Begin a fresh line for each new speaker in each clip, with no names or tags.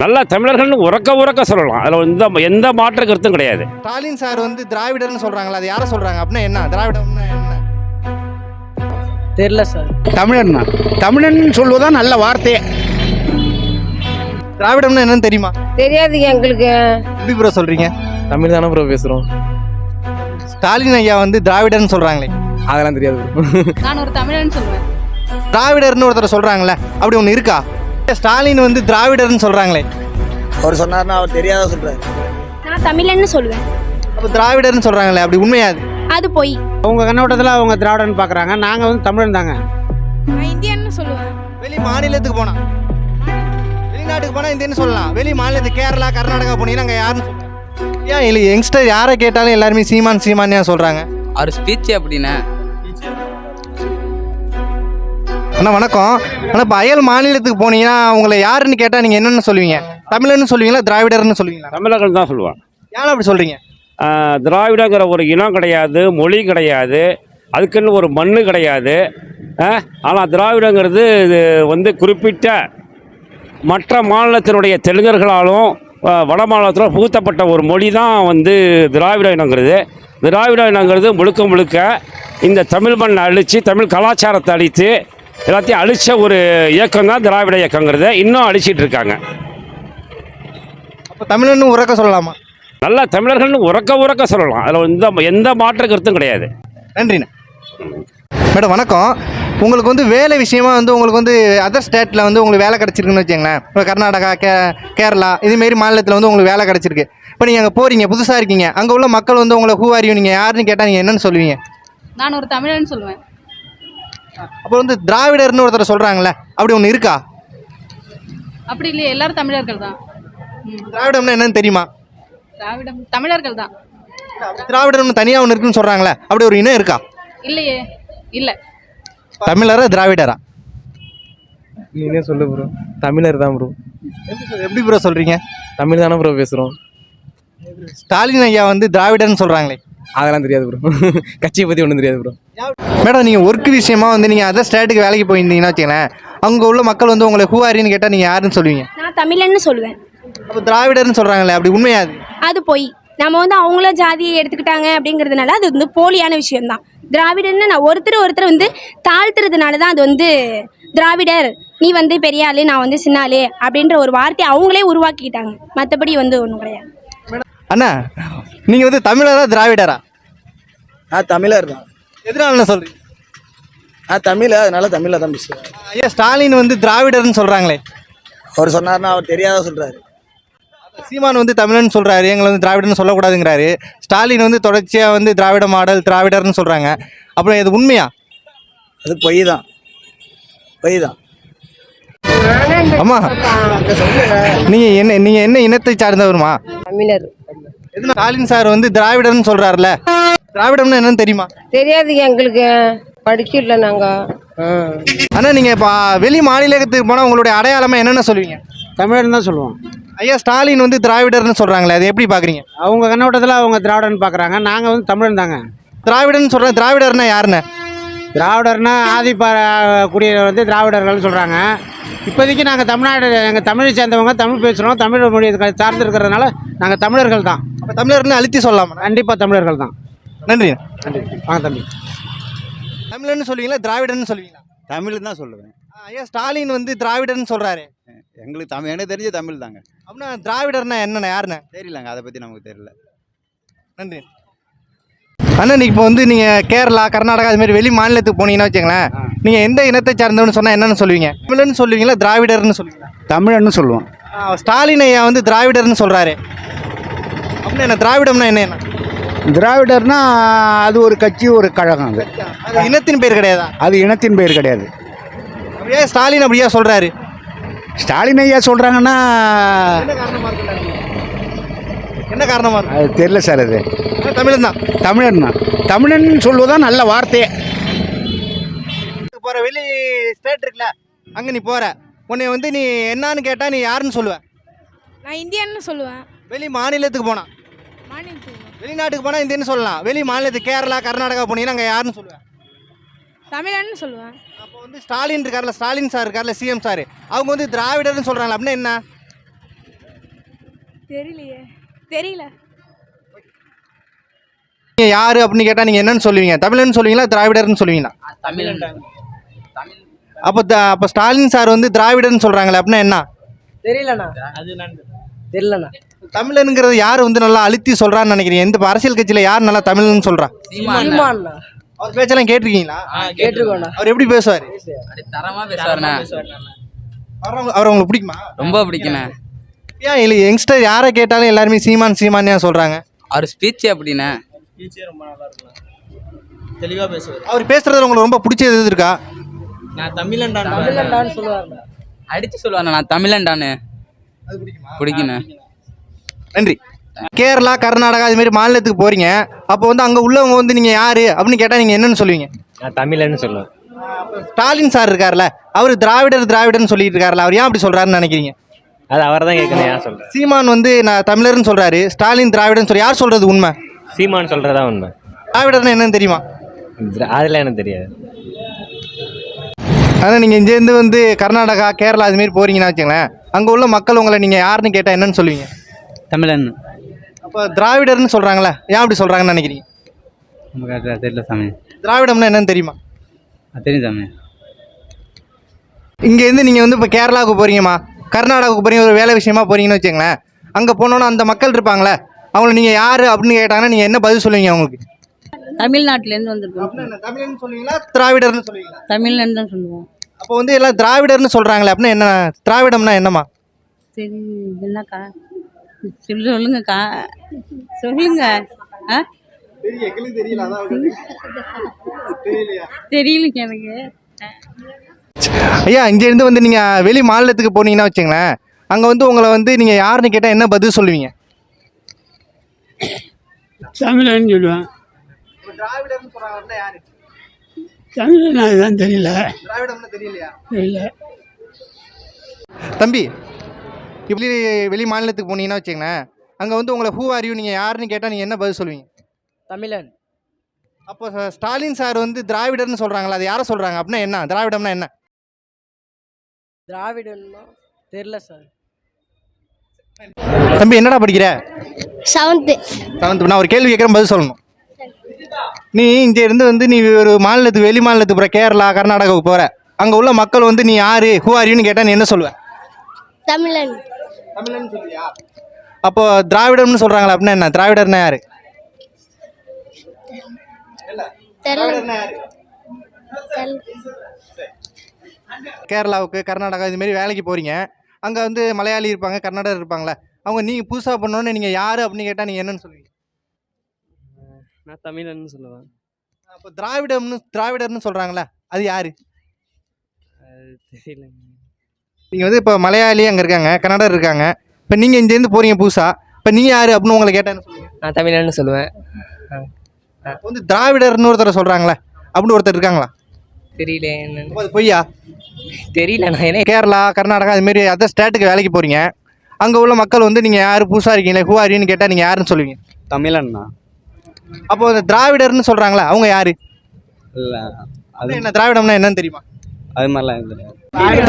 நல்லா தமிழர்கள்னு உறக்க உறக்க சொல்லலாம். அதில் எந்த மாற்று கருத்தும் கிடையாது.
ஸ்டாலின் சார் வந்து திராவிடர்னு சொல்றாங்களா, அது யாரை சொல்றாங்க அப்படின்னா என்ன திராவிடம்னா என்ன
தெரியல சார்.
தமிழன்னா தமிழன் சொல்வதான் நல்ல வார்த்தையே.
திராவிடம்னா என்னன்னு தெரியுமா?
தெரியாதுங்க எங்களுக்கு.
எப்படி ப்ரோ சொல்றீங்க?
தமிழ் தானே ப்ரோ பேசுகிறோம்.
ஸ்டாலின் ஐயா வந்து திராவிடர்னு சொல்றாங்களே,
அதெல்லாம் தெரியாது bro.
நான் ஒரு தமிழன்னு சொல்லுவேன்.
திராவிடர்னு ஒருத்தர் சொல்றாங்களே, அப்படி ஒன்று இருக்கா? ஸ்டாலின் வந்து திராவிடர்னு சொல்றாங்களே,
அவர் சொன்னார்னா அவர் தெரியாத சொல்றாரு.
நான் தமிழன்னு சொல்லுவேன்.
அப்போ திராவிடர்னு சொல்றாங்களே, அப்படி உண்மையாது?
அது போய்.
அவங்க கண்ணோட்டத்தில் அவங்க திராவிடன் பார்க்குறாங்க, நாங்கள் வந்து தமிழன் தாங்க.
நான் இந்தியன்னு சொல்லுவேன்.
வெளி மாநிலத்துக்கு போனா, வெளிநாட்டுக்கு போனா இந்தியன்னு சொல்லலாம். வெளி மாநிலத்துக்கு கேரளா கர்நாடகா போனீங்கன்னா அங்கே யாருன்னு சொல்லுவாங்க? ஏன் இல்லை யங்ஸ்டர் யாரை கேட்டாலும் எல்லாருமே சீமான் சீமான் ஏன் சொல்றாங்க?
அவர் ஸ்பீச் அப்படின்னா.
அண்ணா வணக்கம். ஆனால் இப்போ அயல் மாநிலத்துக்கு போனீங்கன்னா உங்களை யாருன்னு கேட்டால் நீங்கள் என்னென்னு சொல்லுவீங்க? தமிழன்னு சொல்லுவீங்களா, திராவிடர்னு சொல்லுவீங்களா?
தமிழர்கள் தான் சொல்லுவாங்க.
ஏன் அப்படி சொல்கிறீங்க?
திராவிடங்கிற ஒரு இனம் கிடையாது, மொழி கிடையாது, அதுக்குன்னு ஒரு மண் கிடையாது. ஆனால் திராவிடங்கிறது இது வந்து குறிப்பிட்ட மற்ற மாநிலத்தினுடைய தெலுங்கர்களாலும் வட மாநிலத்தில் புகுத்தப்பட்ட ஒரு மொழி தான் வந்து திராவிட இனங்கிறது. திராவிட இனங்கிறது முழுக்க முழுக்க இந்த தமிழ் மண்ணை அழித்து, தமிழ் கலாச்சாரத்தை அழித்து, எல்லாத்தையும் அழித்த ஒரு இயக்கம் தான் திராவிட இயக்கங்கிறத இன்னும் அழிச்சிட்டு இருக்காங்க.
அப்போ தமிழன்னு உறக்க சொல்லலாமா?
நல்லா தமிழர்கள்னு உறக்க உறக்க சொல்லலாம். அதில் எந்த மாற்று கருத்தும் கிடையாது.
நன்றிண்ணா. மேடம் வணக்கம். உங்களுக்கு வந்து வேலை விஷயமா வந்து உங்களுக்கு வந்து அதர் ஸ்டேட்டில் வந்து உங்களுக்கு வேலை கிடச்சிருக்குன்னு வச்சுங்களேன். இப்போ கர்நாடகா, கேரளா இதுமாரி மாநிலத்தில் வந்து உங்களுக்கு வேலை கிடச்சிருக்கு. இப்போ நீங்கள் அங்கே போகிறீங்க, புதுசாக இருக்கீங்க, அங்கே உள்ள மக்கள் வந்து உங்களை ஹூ ஆர் யூ, நீங்கள் யாருன்னு கேட்டால் நீங்கள் என்னென்னு சொல்லுவீங்க?
நான் ஒரு தமிழன்னு சொல்லுவேன்.
அப்போ வந்து திராவிடர்னு ஒருத்தர் சொல்கிறாங்களே, அப்படி ஒன்று இருக்கா?
அப்படி இல்லையே, எல்லாரும் தமிழர்கள் தான்.
திராவிடம்னா என்னன்னு தெரியுமா?
திராவிடம் தமிழர்கள் தான்.
திராவிடம்னு தனியாக ஒன்று இருக்குன்னு சொல்கிறாங்களே, அப்படி ஒரு இனம் இருக்கா?
இல்லையே, இல்லை.
தமிழரா திராவிடரா?
நீனே சொல்லு ப்ரோ. தமிழர் தான் ப்ரோ.
எப்படி ப்ரோ சொல்கிறீங்க?
தமிழ் தானே ப்ரோ பேசுகிறோம்.
ஸ்டாலின் ஐயா வந்து திராவிடர்னு சொல்கிறாங்களே,
அதெல்லாம் தெரியாது ப்ரோ. கட்சியை பற்றி ஒன்றும் தெரியாது ப்ரோ.
மேடம் நீங்கள் ஒர்க் விஷயமா வந்து நீங்கள் அதர் ஸ்டேட்டுக்கு வேலைக்கு போயிருந்தீங்கன்னா வச்சுங்களேன், அங்கே உள்ள மக்கள் வந்து உங்களை ஹூ ஆர் யூன்னு கேட்டால் நீங்கள் யாருன்னு சொல்லுவீங்க?
நான் தமிழன்னு சொல்லுவேன்.
அப்போ திராவிடர்னு சொல்கிறாங்களே, அப்படி உண்மையாது?
அது போய். நம்ம வந்து அவங்கள ஜாதியை எடுத்துக்கிட்டாங்க அப்படிங்கிறதுனால அது வந்து போலியான விஷயம்தான். திராவிடன்னு நான் ஒருத்தர் வந்து தாழ்த்துறதுனால தான் அது வந்து திராவிடர், நீ வந்து பெரிய ஆளு, நான் வந்து சின்ன ஆளு அப்படின்ற ஒரு வார்த்தையை அவங்களே உருவாக்கிக்கிட்டாங்க. மற்றபடி வந்து ஒன்றும் கிடையாது.
அண்ணா நீங்கள் வந்து தமிழரா திராவிடரா?
தமிழர் தான்.
எதனால சொல்கிறீங்க?
தமிழ், அதனால தமிழில் தான் பேசுவேன்.
ஐயா ஸ்டாலின் வந்து திராவிடர்னு சொல்கிறாங்களே,
அவர் சொன்னார்னா அவர் தெரியாத சொல்கிறாரு.
சீமான் வந்து தமிழன்னு சொல்கிறாரு, எங்களை வந்து திராவிடர்னு சொல்லக்கூடாதுங்கிறாரு. ஸ்டாலின் வந்து தொடர்ச்சியாக வந்து திராவிட மாடல் திராவிடர்னு சொல்கிறாங்க. அப்புறம் இது உண்மையா?
அது பொய் தான், பொய் தான்.
அம்மா நீங்கள் என்ன இனத்தை சார்ந்தவருமா?
தமிழர்.
எதுனா ஸ்டாலின் சார் வந்து திராவிடர்னு சொல்கிறாருல, திராவிடம்னா என்னன்னு தெரியுமா?
தெரியாதுங்க எங்களுக்கு. படிக்கல நாங்கள்.
ஆனால் நீங்கள் இப்போ வெளி மாநிலத்துக்கு போனால் உங்களுடைய அடையாளமாக என்னென்ன சொல்லுவீங்க?
தமிழன் தான் சொல்லுவோம்.
ஐயா ஸ்டாலின் வந்து திராவிடர்னு சொல்கிறாங்களே, அதை எப்படி பார்க்குறீங்க?
அவங்க கண்ணோட்டத்தில் அவங்க திராவிடன் பார்க்குறாங்க, நாங்கள் வந்து தமிழன் தாங்க.
திராவிடன்னு சொல்கிறேன். திராவிடர்னா யாருன்னு?
திராவிடர்னா குடியவர் வந்து திராவிடர்கள்னு சொல்கிறாங்க. இப்போதைக்கு நாங்கள் தமிழ்நாடு, எங்கள் தமிழை சேர்ந்தவங்க, தமிழ் பேசுகிறோம், தமிழ் மொழி சார்ந்து இருக்கிறதுனால நாங்கள் தமிழர்கள் தான்.
அப்போ தமிழர்னு அழுத்தி சொல்லலாமா?
கண்டிப்பாக தமிழர்கள் தான்.
நன்றி.
நன்றி. வாங்க தம்பி.
தமிழன்னு சொல்லுவீங்களா, திராவிடன்னு சொல்லுவீங்களா?
தமிழ் தான் சொல்லுவேன்.
ஐயா ஸ்டாலின் வந்து திராவிடர்னு சொல்கிறாரு.
எங்களுக்கு எனக்கு தெரிஞ்ச தமிழ் தாங்க.
அப்படின்னா திராவிடர்னா என்னென்ன யாருண்ணே?
தெரியலங்க, அதை பற்றி நமக்கு தெரியல.
நன்றி. அண்ணா இப்போ வந்து நீங்கள் கேரளா கர்நாடகா அதுமாரி வெளி மாநிலத்துக்கு போனீங்கன்னா வச்சுங்களேன், நீங்கள் எந்த இனத்தை சார்ந்தவன்னு சொன்னால் என்னென்னு சொல்லுவீங்க? தமிழன்னு சொல்லுவீங்களா, திராவிடர்னு சொல்லுவீங்களா?
தமிழன்னு சொல்லுவோம்.
ஸ்டாலின் ஐயா வந்து திராவிடர்னு சொல்கிறாரு, அப்படின்னா என்ன? திராவிடம்னா என்ன?
திராவிடர்னா அது ஒரு கட்சி, ஒரு கழகம்.
அது இனத்தின் பேர் கிடையாதா?
அது இனத்தின் பெயர் கிடையாது.
அப்படியே ஸ்டாலின் அப்படியா சொல்கிறாரு?
ஸ்டாலின் ஐயா சொல்கிறாங்கன்னா
என்ன காரணமாக இருக்கு?
அது தெரியல சார். அது
தமிழன் தான்.
தமிழன் தான். தமிழன் சொல்வதான் நல்ல வார்த்தையே.
போகிற வெளி ஸ்டேட் இருக்குல்ல, அங்கே நீ போகிற, உன்னை வந்து நீ என்னான்னு கேட்டால் நீ யாருன்னு சொல்லுவ?
நான் இந்தியன்னு சொல்லுவேன்.
வெளி மாநிலத்துக்கு போனால், வெளிநாட்டுக்கு போனால் இந்தியன்னு சொல்லலாம். வெளி மாநிலத்துக்கு கேரளா கர்நாடகா போனீங்கன்னா அங்கே யாருன்னு சொல்லுவேன்?
தமிழன்னு சொல்லுவேன்.
அப்போ வந்து ஸ்டாலின் இருக்கார்ல, ஸ்டாலின் சார் இருக்கார்ல, சிஎம் சார், அவங்க வந்து திராவிடர்னு சொல்கிறாங்க, அப்படின்னா என்ன?
தெரியலையே, தெரியல.
நீங்கள் யார் அப்படின்னு கேட்டால் நீங்கள் என்னன்னு சொல்லுவீங்க? தமிழன்னு சொல்லுவீங்களா திராவிடர்னு சொல்லுவீங்களா? அப்போ ஸ்டாலின் சார் வந்து திராவிடர்னு சொல்கிறாங்களே அப்படின்னா என்ன?
தெரியலண்ணா, தெரியலண்ணா.
தமிழனுங்கிறது யார் வந்து நல்லா அழுத்தி சொல்கிறான்னு நினைக்கிறீங்க? எந்த அரசியல் கட்சியில் யார் நல்லா தமிழ்னு சொல்கிறா?
சீமான்ண்ணா.
அவர் பேச்செல்லாம் கேட்டிருக்கீங்களா?
கேட்டிருக்கோண்ணா.
அவர் எப்படி பேசுவார்?
தரமா பேசுவாருண்ணா.
அவர் உங்களுக்கு பிடிக்குமா?
ரொம்ப பிடிக்குண்ணே.
ஏன் இல்லை யங்ஸ்டர் யாரை கேட்டாலும் எல்லாருமே சீமான் சீமான் ஏன் சொல்கிறாங்க?
அவர் ஸ்பீச் அப்படிண்ணே.
ரொம்ப நல்லா இருக்குண்ணா, தெளிவாக பேசுவார்.
அவர் பேசுறது உங்களுக்கு ரொம்ப பிடிச்சது எது இருக்கா?
நான் தமிழன்டான்னு சொல்லுவாருண்ணா.
அடிச்சு சொல்லுவாண்ணா நான் தமிழன்டான்னு.
அது பிடிக்குமா?
பிடிக்குண்ணே.
நன்றி. கேரளா கர்நாடகா இது மாதிரி மாநிலத்துக்கு போறீங்க, அப்போ வந்து அங்கே உள்ளவங்க வந்து நீங்கள் யார் அப்படின்னு கேட்டால் நீங்கள் என்னன்னு சொல்லுவீங்க?
நான் தமிழன்னு சொல்லுவேன்.
ஸ்டாலின் சார் இருக்கார்ல, அவர் திராவிடர்னு சொல்லிட்டு இருக்காருல்ல, அவர் ஏன் அப்படி சொல்கிறாருன்னு நினைக்கிறீங்க?
அது அவரை தான் கேட்கணும், ஏன் சொல்கிறேன்.
சீமான் வந்து நான் தமிழர்னு சொல்கிறாரு, ஸ்டாலின் திராவிடர்னு சொல்லி யார் சொல்கிறது உண்மை?
சீமான் சொல்கிறதா உண்மை.
திராவிடர்னு என்னன்னு தெரியுமா?
அதில் எனக்கு தெரியாது.
ஆனால் நீங்கள் இங்கேருந்து வந்து கர்நாடகா கேரளா அதுமாரி போகிறீங்கன்னா வச்சுங்களேன், அங்கே உள்ள மக்கள் உங்களை நீங்கள் யாருன்னு கேட்டால் என்னன்னு சொல்லுவீங்க?
தமிழன்.
அப்போ திராவிடர்னு சொல்கிறாங்களே, ஏன் அப்படி சொல்கிறாங்கன்னு நினைக்கிறீங்க?
நமக்கு தெரியல சாமி.
திராவிடம்னா என்னன்னு தெரியுமா?
தெரியும் சாமி.
இங்கேருந்து நீங்கள் வந்து இப்போ கேரளாவுக்கு போகிறீங்கம்மா, கர்நாடகாவுக்கு போகிறீங்க, ஒரு வேலை விஷயமா போகிறீங்கன்னு வச்சுங்களேன், அங்கே போனோன்னா அந்த மக்கள் இருப்பாங்களே, அவங்கள நீங்கள் யார் அப்படின்னு கேட்டாங்கன்னா நீங்கள் என்ன பதில் சொல்லுவீங்க அவங்களுக்கு?
தமிழ்நாட்டிலேருந்து வந்திருக்கோம்.
தமிழன்னு சொல்லுவீங்களா திராவிடர்னு சொல்லுவீங்களா?
தமிழ்னு தான் சொல்லுவோம்.
அப்போ வந்து எல்லாம் திராவிடர்னு சொல்கிறாங்களே அப்படின்னா என்ன? திராவிடம்னா என்னம்மா?
சரி, என்னக்கா சொல்லுங்கக்கா, சொல்லுங்க. ஆ, தெரியலங்க எனக்கு.
ஐயா, இங்கேருந்து வந்து நீங்கள் வெளி மாநிலத்துக்கு போனீங்கன்னா வச்சுங்களேன், அங்கே வந்து உங்களை வந்து நீங்கள் யாருன்னு கேட்டால் என்ன பதில் சொல்லுவீங்க?
தமிழன்னு சொல்லுவேன்.
திராவிடர்னு சொல்கிறாங்க யாரு?
தமிழன் அதுதான் தெரியல.
திராவிடம்னு தெரியலையா?
தெரியல.
தம்பி, இப்படி வெளி மாநிலத்துக்கு போனீங்கன்னா வச்சுங்களேன், அங்கே வந்து உங்களை ஹூ ஆர் யூ நீங்கள் யாருன்னு கேட்டால் நீங்கள் என்ன பதில் சொல்லுவீங்க?
தமிழன்.
அப்போ ஸ்டாலின் சார் வந்து திராவிடர்னு சொல்கிறாங்களா, அது யாரை சொல்கிறாங்க அப்படின்னா என்ன? திராவிடம்னா என்ன?
திராவிடன்னா தெரியல சார்.
தம்பி என்னடா படிக்கிற?
7th.
நான் ஒரு கேள்வி கேட்குறேன், பதில் சொல்லணும். நீ இங்கே இருந்து வந்து நீ ஒரு மாநிலத்துக்கு வெளி மாநிலத்துக்கு போகிற, கேரளா கர்நாடகாவுக்கு போகிற, அங்கே உள்ள மக்கள் வந்து நீ யார் ஹூ ஆர் யூன்னு கேட்டால் நீ என்ன சொல்லுவேன்?
தமிழன்.
தமிழன் சொல்லியா? அப்போ திராவிடம்னு சொல்கிறாங்களா அப்படின்னா என்ன? திராவிடர்னா யாரு? கேரளாவுக்கு கர்நாடகா இதுமாரி வேலைக்கு போகிறீங்க, அங்கே வந்து மலையாளி இருப்பாங்க, கர்நாடகர் இருப்பாங்களே, அவங்க நீங்கள் புதுசாக பண்ணோன்னு நீங்கள் யார் அப்படின்னு கேட்டால் நீங்கள் என்னன்னு சொல்லுவீங்க?
நான் தமிழன்னு சொல்லுவேன்.
அப்போ திராவிடர்னு சொல்கிறாங்களே, அது யார்?
தெரியல.
நீங்கள் வந்து இப்போ மலையாளி அங்கே இருக்காங்க, கன்னடர் இருக்காங்க, இப்போ நீங்கள் இங்கேருந்து போகிறீங்க புதுசாக, இப்போ நீங்கள் யார் அப்படின்னு உங்களை கேட்டால் என்ன சொல்லுவீங்க?
நான் தமிழன்னு சொல்லுவேன்.
இப்போ வந்து திராவிடர்னு ஒருத்தர் சொல்கிறாங்களே அப்படின்னு ஒருத்தர் இருக்காங்களா?
தெரியல.
அப்போ அது பொய்யா?
தெரியல. நான் என்ன
கேரளா கர்நாடகா அதுமாரி அதர் ஸ்டேட்டுக்கு வேலைக்கு போகிறீங்க, அங்கே உள்ள மக்கள் வந்து நீங்கள் யார் புதுசாக இருக்கீங்களே ஹூ ஆர் யூன்னு கேட்டால் நீங்கள் யாருன்னு சொல்லுவீங்க?
தமிழன்னா
அப்போ அந்த திராவிடர்னு சொல்கிறாங்களா, அவங்க யார்?
இல்லை,
அது என்ன திராவிடம்னா என்னன்னு தெரியுமா?
அது மாதிரிலாம் இல்லை.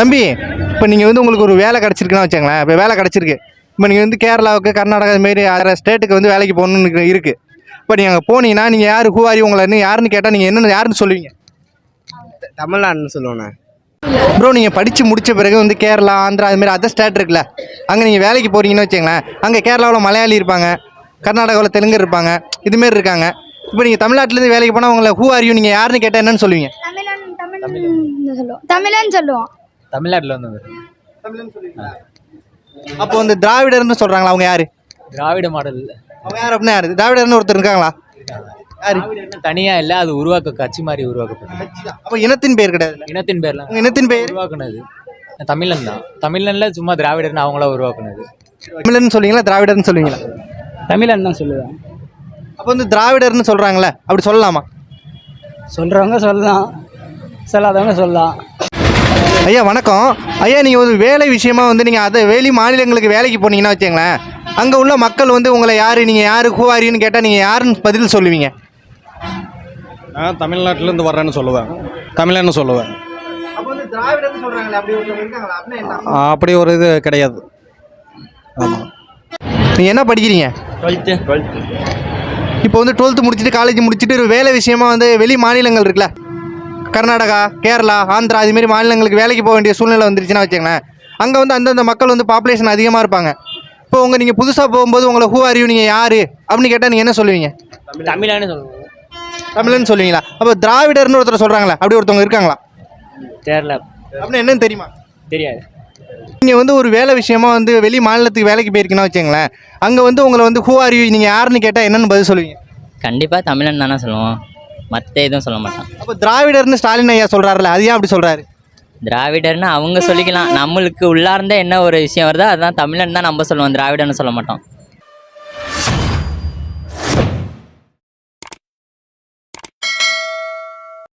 தம்பி, இப்போ நீங்கள் வந்து உங்களுக்கு ஒரு வேலை கிடச்சிருக்குன்னா வச்சுங்களேன், இப்போ வேலை கிடச்சிருக்கு, இப்போ நீங்கள் வந்து கேரளாவுக்கு கர்நாடகா இதுமாரி அதர் ஸ்டேட்டுக்கு வந்து வேலைக்கு போகணுன்னு இருக்குது, இப்போ நீங்கள் அங்கே போனீங்கன்னா நீங்கள் யார் ஹூ ஆர் யூ உங்களை யாருன்னு கேட்டால் நீங்கள் என்னென்னு யாருன்னு சொல்லுவீங்க?
தமிழ்நாடுன்னு சொல்லுவேண்ணே.
ப்ரோ, நீங்கள் படித்து முடித்த பிறகு வந்து கேரளா ஆந்திரா அதுமாரி அதர் ஸ்டேட் இருக்குல்ல, அங்கே நீங்கள் வேலைக்கு போகிறீங்கன்னு வச்சுங்களேன், அங்கே கேரளாவில் மலையாளி இருப்பாங்க, கர்நாடகாவில் தெலுங்கு இருப்பாங்க, இதுமாரி இருக்காங்க, இப்போ நீங்கள் தமிழ்நாட்டிலேருந்து வேலைக்கு போனால் உங்களை ஹூ ஆர் யூ நீங்கள் யாருன்னு கேட்டால் என்னன்னு சொல்லுவீங்க?
தமிழன் சொல்லுவோம்.
தமிழ்நாட்டில் வந்து
அப்போ வந்து திராவிடர்னு சொல்கிறாங்களா, அவங்க யார்?
திராவிட மாடல்.
அவங்க யார் அப்படின்னா யார்? திராவிடர்னு ஒருத்தர் இருக்காங்களா? யார்?
தனியாக இல்லை, அது உருவாக்க கட்சி மாதிரி உருவாக்கப்பட்டது.
அப்போ இனத்தின் பேர் கிடையாது,
இனத்தின் பேர்லாம்
உங்கள் இனத்தின் பேர்
உருவாக்குனது தமிழன் தான். தமிழன்ல சும்மா திராவிடர்னு அவங்களா உருவாக்குனது.
தமிழன் சொல்லுவீங்களா திராவிடர்னு சொல்லுவீங்களா?
தமிழன் தான் சொல்லுவேன்.
அப்போ வந்து திராவிடர்னு சொல்கிறாங்களே, அப்படி சொல்லலாமா?
சொல்கிறவங்க சொல்லலாம், சொல்லாதவங்க சொல்லலாம்.
ஐயா வணக்கம். ஐயா, நீங்கள் ஒரு வேலை விஷயமா வந்து நீங்கள் அதை வெளி மாநிலங்களுக்கு வேலைக்கு போனீங்கன்னா வச்சுங்களேன், அங்கே உள்ள மக்கள் வந்து உங்களை யார் நீங்கள் யார் ஹூ ஆர் யூன்னு கேட்டால் நீங்கள் யாருன்னு பதில் சொல்லுவீங்க?
நான் தமிழ்நாட்டிலேருந்து வர்றேன்னு சொல்லுவேன், தமிழன்னு சொல்லுவேன்.
அப்போ வந்து திராவிடர்னு சொல்கிறாங்களே, அப்படி ஒருத்தர் இருக்காங்களா அப்படின்னா என்ன?
அப்படி ஒரு இது கிடையாது. ஆமாம்.
நீங்கள் என்ன படிக்கிறீங்க?
12th.
இப்போ வந்து 12th முடிச்சுட்டு காலேஜ் முடிச்சுட்டு ஒரு வேலை விஷயமா வந்து வெளி மாநிலங்கள் இருக்குல்ல, கர்நாடகா, கேரளா, ஆந்திரா இதுமாரி மாநிலங்களுக்கு வேலைக்கு போக வேண்டிய சூழ்நிலை வந்துருச்சுன்னா வச்சுக்கங்களேன். அங்கே வந்து அந்தந்த மக்கள் வந்து பாப்புலேஷன் அதிகமாக இருப்பாங்க. இப்போ நீங்கள் புதுசாக போகும்போது உங்களை ஹூ ஆர் யூ, நீங்கள் யார் அப்படின்னு கேட்டால் நீங்கள் என்ன சொல்லுவீங்க?
தமிழான்னு சொல்லுவோம்.
தமிழன்னு சொல்லுவீங்களா? அப்போ திராவிடர்னு ஒருத்தர் சொல்கிறாங்களா, அப்படி ஒருத்தவங்க இருக்காங்களா?
தெரியல.
அப்படின்னு என்னன்னு தெரியுமா?
தெரியாது.
நீங்கள் வந்து ஒரு வேலை விஷயமா வந்து வெளி மாநிலத்துக்கு வேலைக்கு போயிருக்கீங்கன்னா வச்சுங்களேன், அங்கே வந்து உங்களை வந்து ஹூ ஆர் யூ, நீங்கள் யாருன்னு கேட்டால் என்னென்னு பதில் சொல்லுவீங்க?
கண்டிப்பாக தமிழன் தானே சொல்லுவோம், மற்ற எதுவும் சொல்ல மாட்டான்.
அப்போ திராவிடர்னு ஸ்டாலின் ஐயா சொல்கிறாருல்ல, அது ஏன் அப்படி சொல்கிறாரு?
திராவிடர்னு அவங்க சொல்லிக்கலாம், நம்மளுக்கு உள்ளார்ந்த என்ன ஒரு விஷயம் வருதோ அதுதான் தமிழன் தான் நம்ம சொல்லுவோம், திராவிடன்னு சொல்ல மாட்டோம்.